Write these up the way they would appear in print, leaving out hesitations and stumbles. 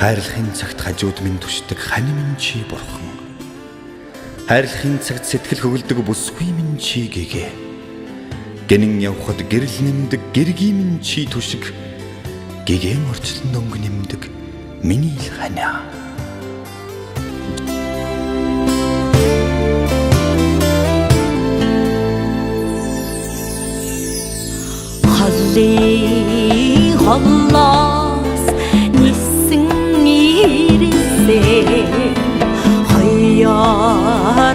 Хайрлахын цагт хажууд минь түшдэг хань минь чи бурхан. Хайрлахын цагт сэтгэл хөглөдөг бүсгүй минь чи гэгээ. Гэнэн явхад гэрэл нэмдэг гэргий минь чи түшиг. Гэгээн орчлон дөнгө нэмдэг миний л ханиа. холлоос нисэн ирсэн хоёроо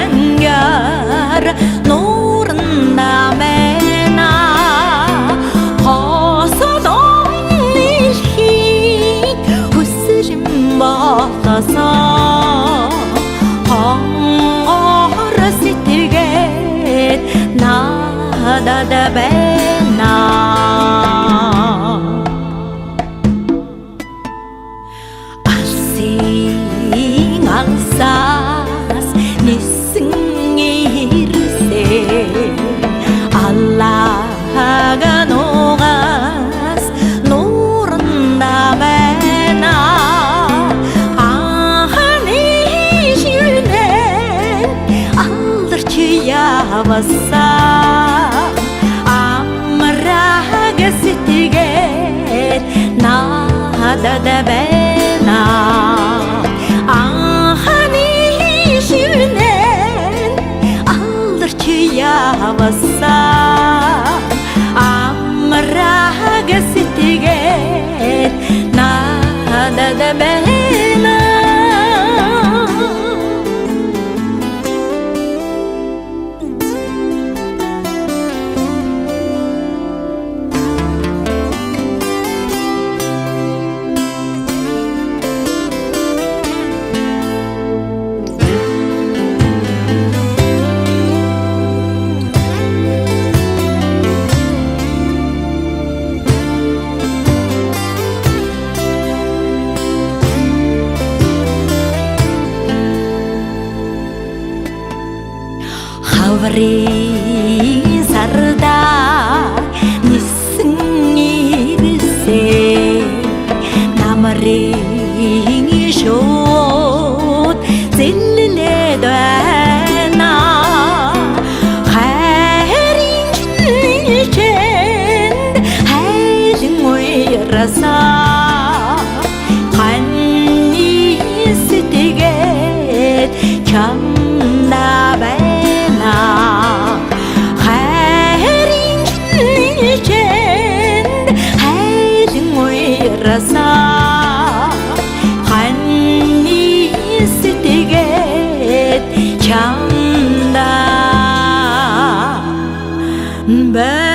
ангар нуурна мэнэ хосодон нэлхий хүсэм болосоо хонгор сэтгэгээд надад байна. Алсаас нисэн ирсэн аллага нугас нуурна байна. Ахны ширнэн алдарч явсаа амраг сэтгэгээд надад байна. Явсаа амраг сэтгэгээд надад байна. Хаврын сарда нисэн ирсэн намрын шууд зэллээд байна. Хайрын чинчэнд хайрын уярсаа ханьи сэтгэгээд чамда байна. Хайрын чинчэнд хайрын уярсаа ханьи сэтгэгээд чамда байна.